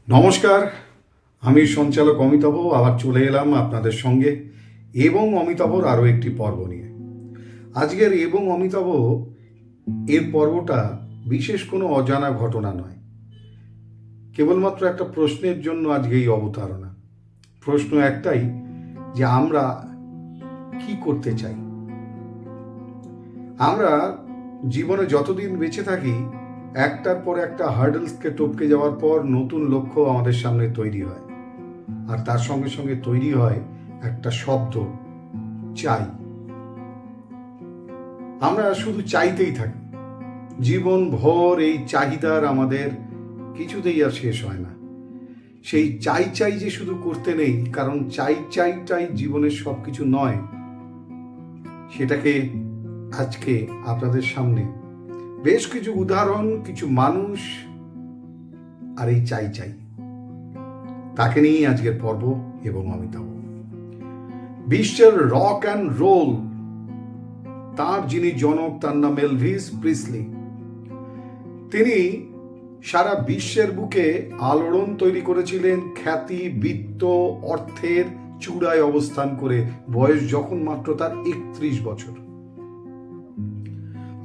নমস্কার, আমি সঞ্চালক অমিতাভ আবার চলে এলাম আপনাদের সঙ্গে এবং অমিতাভর আরও একটি পর্ব নিয়ে। আজকের এবং অমিতাভ এর পর্বটা বিশেষ কোনো অজানা ঘটনা নয়, কেবলমাত্র একটা প্রশ্নের জন্য আজকে এই অবতারণা। প্রশ্ন একটাই যে আমরা কি করতে চাই। আমরা জীবনে যতদিন বেঁচে থাকি একটার পর একটা হার্ডলসকে টপকে যাওয়ার পর নতুন লক্ষ্য আমাদের সামনে তৈরি হয়, আর তার সঙ্গে সঙ্গে তৈরি হয় একটা শব্দ, চাই। আমরা শুধু চাইতেই থাকি, জীবন ভর এই চাহিদার আমাদের কিছুতেই আর শেষ হয় না। সেই চাই চাই যে শুধু করতে নেই, কারণ চাই চাইটাই জীবনের সব কিছু নয়। সেটাকে আজকে আপনাদের সামনে বেশ কিছু উদাহরণ, কিছু মানুষ আর এই চাই চাই, তাকে নিয়েই আজকের পর্ব এবং অমিতাভ। বিশ্বের রক অ্যান্ড রোল তার যিনি জনক, তার নাম এলভিস প্রিসলি। তিনি সারা বিশ্বের বুকে আলোড়ন তৈরি করেছিলেন, খ্যাতি, বিত্ত, অর্থের চূড়ায় অবস্থান করে, বয়স যখন মাত্র তার 31 বছর।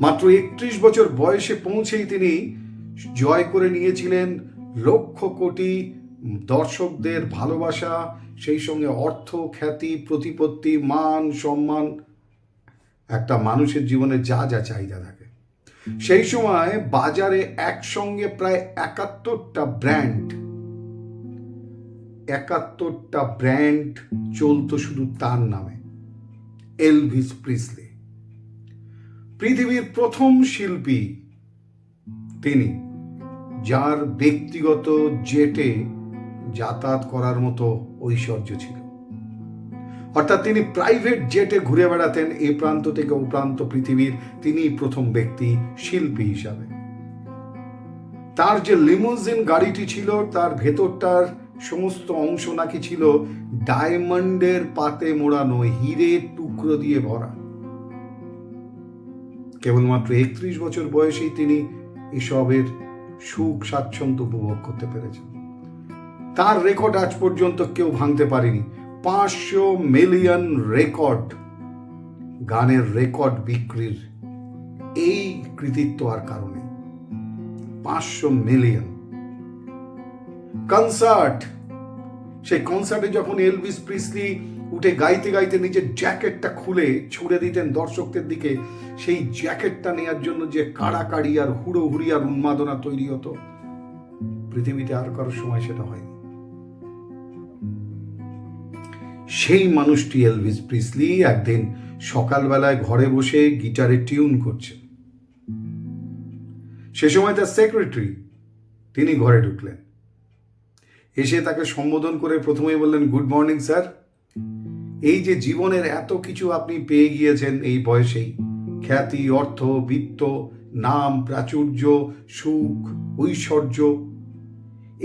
মাত্র 31 বছর বয়সে পৌঁছেই তিনি জয় করে নিয়েছিলেন লক্ষ কোটি দর্শকদের ভালোবাসা, সেই সঙ্গে অর্থ, খ্যাতি, প্রতিপত্তি, মান, সম্মান, একটা মানুষের জীবনে যা যা চাহিদা থাকে। সেই সময় বাজারে একসঙ্গে প্রায় 71টা ব্র্যান্ড চলতো শুধু তার নামে, এলভিস প্রিসলি। পৃথিবীর প্রথম শিল্পী তিনি, যার ব্যক্তিগত জেটে যাতায়াত করার মতো ঐশ্বর্য ছিল। অর্থাৎ তিনি প্রাইভেট জেটে ঘুরে বেড়াতেন এ প্রান্ত থেকে ও প্রান্ত পৃথিবীর। তিনি প্রথম ব্যক্তি শিল্পী হিসাবে। তার যে লিমুজিন গাড়িটি ছিল, তার ভেতরটার সমস্ত অংশ নাকি ছিল ডায়মন্ডের পাতে মোড়ানো, হীরের টুকরো দিয়ে ভরা। কেবলমাত্র 31 বছর বয়সেই তিনি এসবের সুখ স্বাচ্ছন্দ্য উপভোগ করতে পেরেছেন। তার রেকর্ড আজ পর্যন্ত কেউ ভাঙতে পারেনি। 500 মিলিয়ন রেকর্ড, গানের রেকর্ড বিক্রির এই কৃতিত্ব আর কারণে। 500 মিলিয়ন কনসার্ট। সেই কনসার্টে যখন এলভিস প্রিসলি উঠে গাইতে গাইতে নিজের জ্যাকেটটা খুলে ছুড়ে দিতেন দর্শকদের দিকে, সেই জ্যাকেটটা নেওয়ার জন্য যে কাড়াকাড়ি আর হুড়োহুড়ি আর উন্মাদনা তৈরি হতো, পৃথিবীতে আর কারোর সময় সেটা হয়নি। সেই মানুষটি এলভিস প্রিসলি একদিন সকালবেলায় ঘরে বসে গিটারে টিউন করছেন। সে সময় তার সেক্রেটারি তিনি ঘরে ঢুকলেন। এসে তাকে সম্বোধন করে প্রথমেই বললেন, গুড মর্নিং স্যার। এই যে জীবনের এত কিছু আপনি পেয়ে গিয়েছেন এই বয়সেই, খ্যাতি, অর্থ, বিত্ত, নাম, প্রাচুর্য, সুখ, ঐশ্বর্য,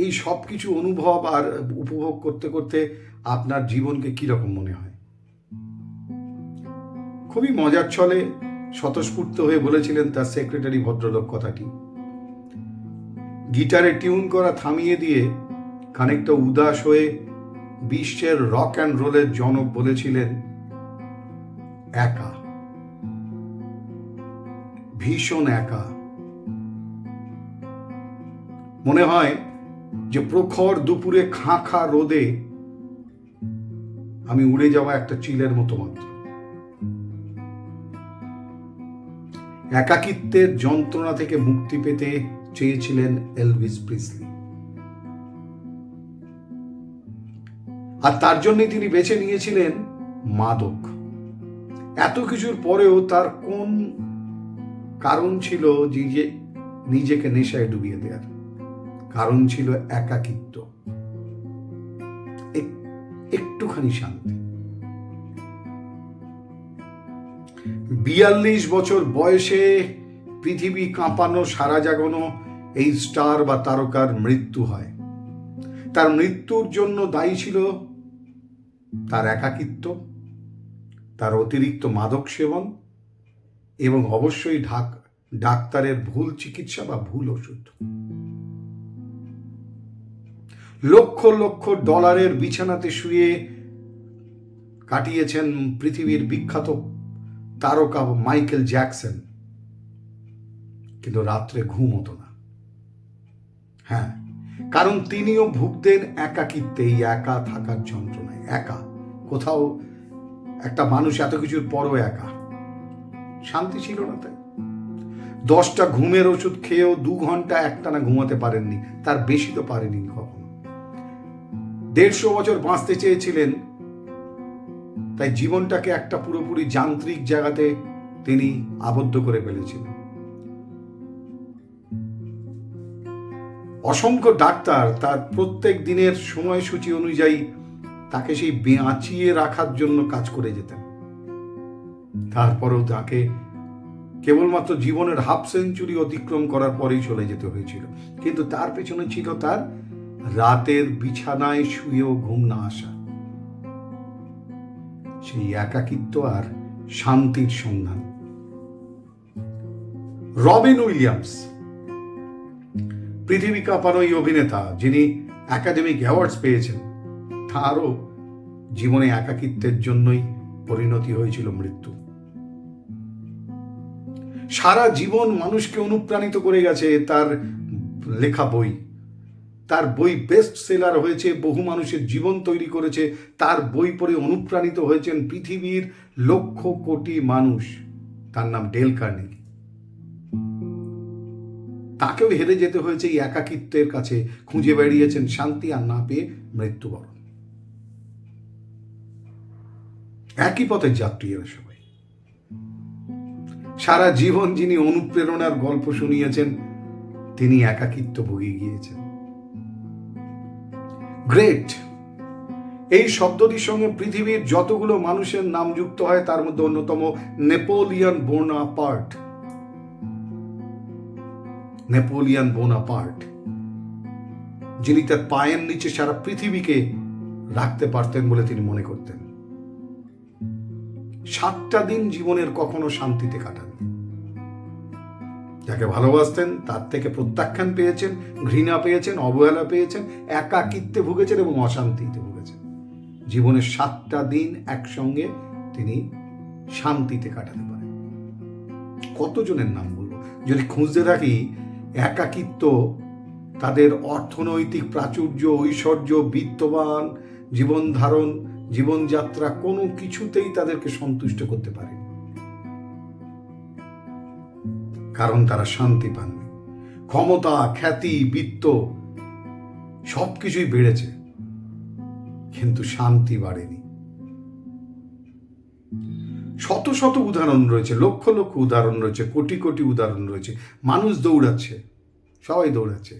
এই সব কিছু অনুভব আর উপভোগ করতে করতে আপনার জীবনকে কিরকম মনে হয়? খুবই মজার ছলে স্বতঃস্ফূর্ত হয়ে বলেছিলেন তার সেক্রেটারি ভদ্রলোক কথাটি। গিটারে টিউন করা থামিয়ে দিয়ে খানিকটা উদাস হয়ে বিশ্বের রক অ্যান্ড রোলের জনক বলেছিলেন, একা, ভীষণ একা। মনে হয় যে প্রখর দুপুরে খাঁ খাঁ রোদে আমি উড়ে যাওয়া একটা চিলের মতো মাত্র। একাকিত্বের যন্ত্রণা থেকে মুক্তি পেতে চেয়েছিলেন এলভিস প্রিসলি, আর তার জন্যই তিনি বেছে নিয়েছিলেন মাদক। এত কিছুর পরেও তার কোন কারণ ছিল যে নিজেকে নেশায় ডুবিয়ে দেওয়ার? কারণ ছিল একাকিত্ব, একটুখানি শান্তি। 42 বছর বয়সে পৃথিবী কাঁপানো, সারা জাগানো এই স্টার বা তারকার মৃত্যু হয়। তার মৃত্যুর জন্য দায়ী ছিল তার একাকিত্ব, তার অতিরিক্ত মাদক সেবন এবং অবশ্যই ডাক্তারের ভুল চিকিৎসা বা ভুল ওষুধ। লক্ষ লক্ষ ডলারের বিছানাতে শুয়ে কাটিয়েছেন পৃথিবীর বিখ্যাত তারকা মাইকেল জ্যাকসন, কিন্তু রাত্রে ঘুম হতো না। হ্যাঁ, কারণ তিনিও ভুগতেন একাকিত্বে, এই একা থাকার যন্ত্রণায়। একা, কোথাও একটা মানুষ এত কিছুর পরও একা, শান্তি ছিল না। তাই 10টা ঘুমের ওষুধ খেয়েও 2 ঘন্টা একটানা ঘুমাতে পারেননি, তার বেশি তো পারেনি কখনো। 150 বছর বাঁচতে চেয়েছিলেন, তাই জীবনটাকে একটা পুরোপুরি যান্ত্রিক জায়গাতে তিনি আবদ্ধ করে ফেলেছিলেন। অসংখ্য ডাক্তার তার প্রত্যেক দিনের সময়সূচি অনুযায়ী তাকে সেই বাঁচিয়ে রাখার জন্য কাজ করে যেতেন। তারপরেও তাকে কেবলমাত্র জীবনের হাফ সেঞ্চুরি অতিক্রম করার পরেই চলে যেতে হয়েছিল। কিন্তু তার পেছনে ছিল তার রাতের বিছানায় শুয়েও ঘুম না আসা, সেই একাকিত্ব আর শান্তির সন্ধান। রবিন উইলিয়ামস, পৃথিবী কাঁপানো এই অভিনেতা, যিনি একাডেমিক অ্যাওয়ার্ডস পেয়েছেন, তারও জীবনে একাকিত্বের জন্যই পরিণতি হয়েছিল মৃত্যু। সারা জীবন মানুষকে অনুপ্রাণিত করে গেছে তার লেখা বই। তার বই বেস্ট সেলার হয়েছে, বহু মানুষের জীবন তৈরি করেছে। তার বই পড়ে অনুপ্রাণিত হয়েছেন পৃথিবীর লক্ষ কোটি মানুষ। তার নাম ডেল কার্নেগি। তাকেও হেরে যেতে হয়েছে এই একাকিত্বের কাছে, খুঁজে বেরিয়েছেন শান্তি, আর না পেয়ে মৃত্যুবরণ। একই পথের যাত্রী এরা সবাই। সারা জীবন যিনি অনুপ্রেরণার গল্প শুনিয়েছেন, তিনি একাকিত্ব ভুগে গিয়েছেন। গ্রেট, এই শব্দটির সঙ্গে পৃথিবীর যতগুলো মানুষের নাম যুক্ত হয় তার মধ্যে অন্যতম নেপোলিয়ন বোনাপার্ট। নেপোলিয়ন বোনাপার্ট, যিনি তার পায়ের নিচে সারা পৃথিবীকে রাখতে পারতেন বলে তিনি মনে করতেন। 7টা দিন জীবনের কখনো শান্তিতে কাটান। যাকে ভালোবাসতেন তার থেকে প্রত্যাখ্যান পেয়েছেন, ঘৃণা পেয়েছেন, অবহেলা পেয়েছেন, একাকিত্বে ভুগেছেন এবং অশান্তিতে ভুগেছেন। জীবনের 7টা দিন একসঙ্গে তিনি শান্তিতে কাটাতে পারেন। কতজনের নাম বলবো? যদি খুঁজতে থাকি, একাকিত্ব তাদের অর্থনৈতিক প্রাচুর্য, ঐশ্বর্য, বিত্তবান জীবন ধারণ, জীবনযাত্রা কোনো কিছুতেই তাদেরকে সন্তুষ্ট করতে পারে, কারণ তারা শান্তি পাননি। ক্ষমতা, খ্যাতি, বিত্ত সবকিছুই বেড়েছে, কিন্তু শান্তি বাড়েনি। শত শত উদাহরণ রয়েছে, লক্ষ লক্ষ উদাহরণ রয়েছে, কোটি কোটি উদাহরণ রয়েছে। মানুষ দৌড়াচ্ছে, সবাই দৌড়াচ্ছে,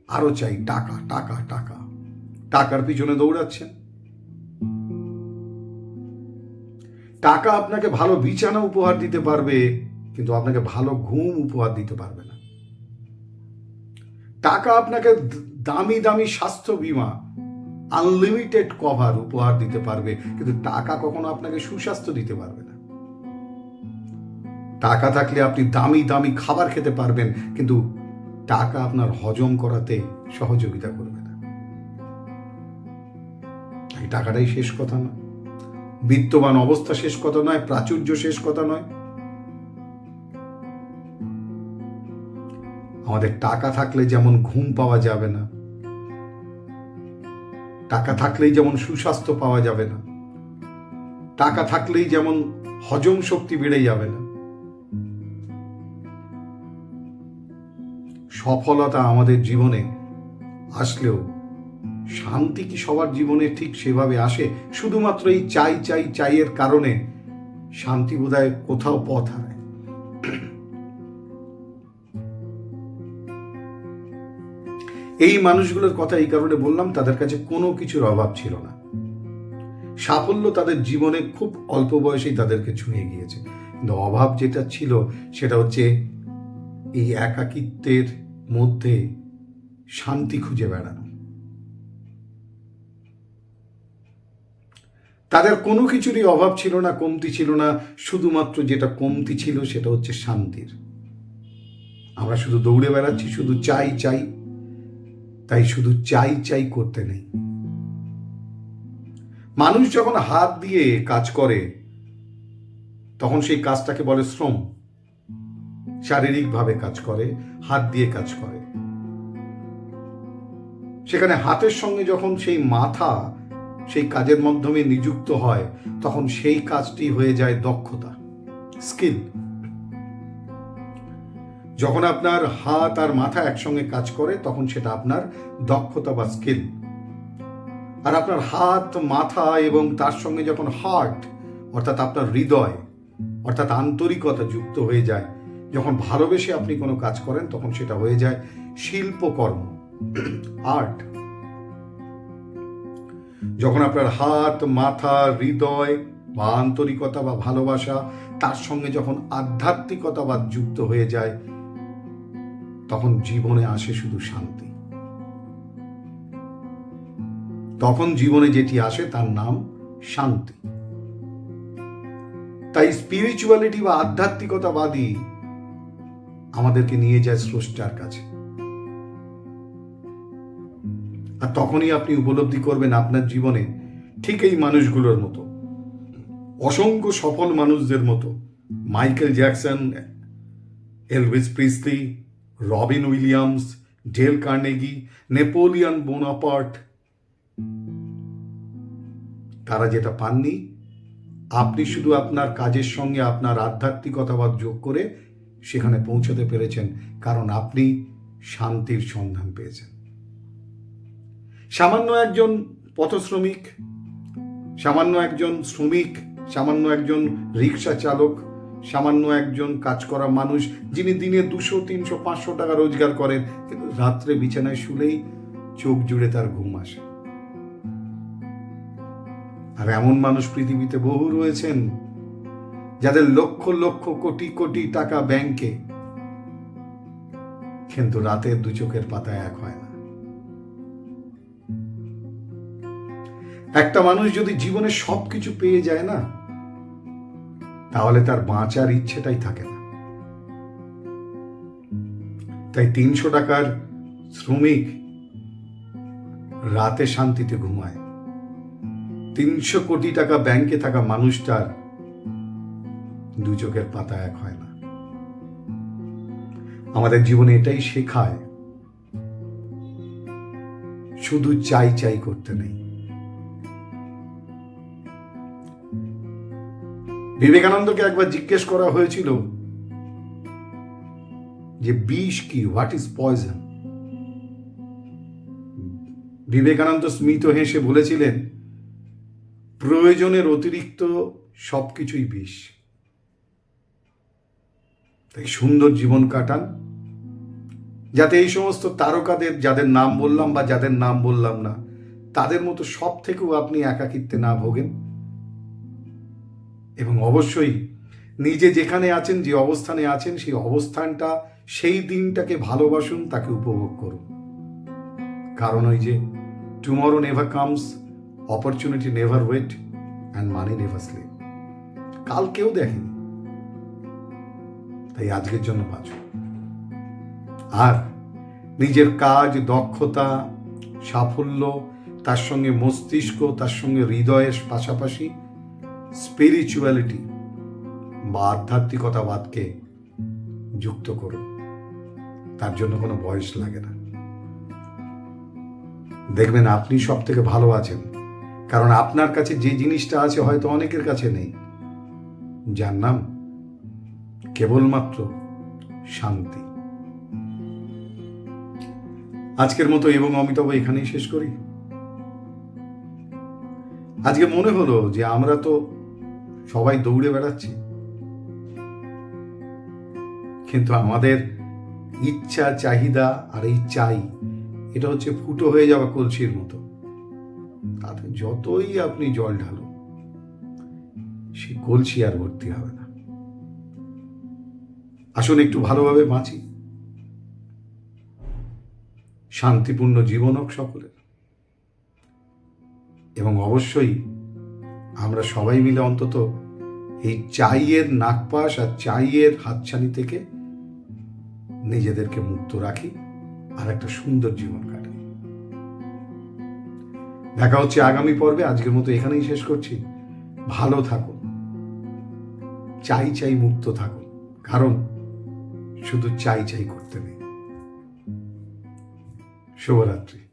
আরো চাই টাকা, টাকা, টাকা। টাকার পিছনে দৌড়াচ্ছেন। টাকা আপনাকে ভালো বিছানা উপহার দিতে পারবে, কিন্তু আপনাকে ভালো ঘুম উপহার দিতে পারবে না। টাকা আপনাকে দামি দামি স্বাস্থ্য বীমা, আনলিমিটেড কভার উপহার দিতে পারবে, কিন্তু টাকা কখনো আপনাকে সুস্বাস্থ্য দিতে পারবে না। টাকা থাকলে আপনি দামি দামি খাবার খেতে পারবেন, কিন্তু টাকা আপনার হজম করাতে সহযোগিতা করবে না। এই টাকাটাই শেষ কথা নয়, বিত্তবান অবস্থা শেষ কথা নয়, প্রাচুর্য শেষ কথা নয়। আমাদের টাকা থাকলে যেমন ঘুম পাওয়া যাবে না, টাকা থাকলেই যেমন সুস্বাস্থ্য পাওয়া যাবে না, টাকা থাকলেই যেমন হজম শক্তি বেড়ে যাবে না। সফলতা আমাদের জীবনে আসলেও শান্তি কি সবার জীবনে ঠিক সেভাবে আসে? শুধুমাত্র এই চাই চাই চাইয়ের কারণে শান্তি বোধহয় কোথাও পথ হারায়। এই মানুষগুলোর কথা এই কারণে বললাম, তাদের কাছে কোনো কিছুর অভাব ছিল না। সাফল্য তাদের জীবনে খুব অল্প বয়সেই তাদেরকে ছুঁয়ে গিয়েছে, কিন্তু অভাব যেটা ছিল সেটা হচ্ছে এই একাকিত্বের মধ্যে শান্তি খুঁজে বেড়ানো। তাদের কোনো কিছুরই অভাব ছিল না, কমতি ছিল না, শুধুমাত্র যেটা কমতি ছিল সেটা হচ্ছে শান্তির। আমরা শুধু দৌড়ে বেড়াচ্ছি, শুধু চাই চাই, তাই শুধু চাই চাই করতে নেই। মানুষ যখন হাত দিয়ে কাজ করে তখন সেই কাজটাকে বলে শ্রম। শারীরিকভাবে কাজ করে, হাত দিয়ে কাজ করে। সেখানে হাতের সঙ্গে যখন সেই মাথা সেই কাজের মাধ্যমে নিযুক্ত হয় তখন সেই কাজটি হয়ে যায় দক্ষতা, স্কিল। যখন আপনার হাত আর মাথা একসঙ্গে কাজ করে তখন সেটা আপনার দক্ষতা বা স্কিল। আর আপনার হাত, মাথা এবং তার সঙ্গে যখন হার্ট অর্থাৎ আপনার হৃদয় অর্থাৎ আন্তরিকতা যুক্ত হয়ে যায়, যখন ভালোবেসে আপনি কোনো কাজ করেন তখন সেটা হয়ে যায় শিল্পকর্ম, আর্ট। যখন আপনার হাত, মাথা, হৃদয় বা আন্তরিকতা বা ভালোবাসা তার সঙ্গে যখন আধ্যাত্মিকতা বা যুক্ত হয়ে যায় তখন জীবনে আসে শুধু শান্তি। তখন জীবনে যেটি আসে তার নাম শান্তি। তাই স্পিরিচুয়ালিটি বা আধ্যাত্মিকতাবাদী আমাদেরকে নিয়ে যায় স্রষ্টার কাছে। আর তখনই আপনি উপলব্ধি করবেন আপনার জীবনে ঠিক এই মানুষগুলোর মতো, অসংখ্য সফল মানুষদের মতো, Michael Jackson, Elvis Presley, Robin Williams, Dale Carnegie, Napoleon Bonaparte, তারা যেটা পাননি আপনি শুধু আপনার কাজের সঙ্গে আপনার আধ্যাত্মিকতাবাদ যোগ করে সেখানে পৌঁছাতে পেরেছেন, কারণ আপনি শান্তির সন্ধান পেয়েছেন। সামান্য একজন পথশ্রমিক, সামান্য একজন শ্রমিক, সামান্য একজন রিক্সা চালক, সামান্য একজন কাজ করা মানুষ যিনি দিনে 200, 300, 500 টাকা রোজগার করেন কিন্তু রাত্রে বিছানায় শুলেই চোখ জুড়ে তার ঘুম আসে। আর এমন মানুষ পৃথিবীতে বহু রয়েছেন যাদের লক্ষ লক্ষ কোটি কোটি টাকা ব্যাংকে, কিন্তু রাতের দু চোখের পাতায় এক হয় না। একটা মানুষ যদি জীবনে সবকিছু পেয়ে যায় না, তাহলে তার বাঁচার ইচ্ছেটাই থাকে না। তাই 300 টাকার শ্রমিক রাতে শান্তিতে ঘুমায়, 300 কোটি টাকা ব্যাংকে থাকা মানুষটার দু চোখের পাতা এক হয় না। আমাদের জীবনে এটাই শেখায়, শুধু চাই চাই করতে নেই। বিবেকানন্দকে একবার জিজ্ঞেস করা হয়েছিল যে বিষ কি, হোয়াট ইজ পয়জন। বিবেকানন্দ স্মিত হেসে বলেছিলেন, প্রয়োজনের অতিরিক্ত সবকিছুই বিষ। তাই সুন্দর জীবন কাটান, যাতে এই সমস্ত তারকাদের, যাদের নাম বললাম বা যাদের নাম বললাম না, তাদের মতো সব থেকেও আপনি একাকিত্বে না ভোগেন। এবং অবশ্যই নিজে যেখানে আছেন, যে অবস্থানে আছেন, সেই অবস্থানটা, সেই দিনটাকে ভালোবাসুন, তাকে উপভোগ করুন। কারণ ওই যে tomorrow never comes, opportunity never wait, and money never sleep. কাল কেউ দেখেনি, তাই আজকের জন্য বাঁচুন। আর নিজের কাজ, দক্ষতা, সাফল্য, তার সঙ্গে মস্তিষ্ক, তার সঙ্গে হৃদয়ের পাশাপাশি স্পিরিচুয়ালিটি বা আধ্যাত্মিকতাবাদকে যুক্ত করুন। তার জন্য কোনো বয়স লাগে না। দেখবেন আপনি সব থেকে ভালো আছেন, কারণ আপনার কাছে যে জিনিসটা আছে হয়তো অনেকের কাছে নেই, যার নাম কেবলমাত্র শান্তি। আজকের মতো এবং অমিতাভ এখানেই শেষ করি। আজকে মনে হলো যে আমরা তো সবাই দৌড়ে বেড়াচ্ছি, কিন্তু আমাদের ইচ্ছা, চাহিদা আর এই চাই, এটা হচ্ছে ফুটো হয়ে যাওয়া কলসির মতো। তাতে যতই আপনি জল ঢালুন, সে কলসি আর ভর্তি হবে না। আসুন একটু ভালোভাবে বাঁচি, শান্তিপূর্ণ জীবন হোক সকলের। এবং অবশ্যই আমরা সবাই মিলে অন্তত এই চাইয়ের নাগপাশ আর চাইয়ের হাতছানি থেকে নিজেদেরকে মুক্ত রাখি আর একটা সুন্দর জীবন কাটাই। দেখা হচ্ছে আগামী পর্বে। আজকের মতো এখানেই শেষ করছি। ভালো থাকুন, চাই চাই মুক্ত থাকুন, কারণ শুধু চাই চাই করতে নেই। শুভরাত্রি।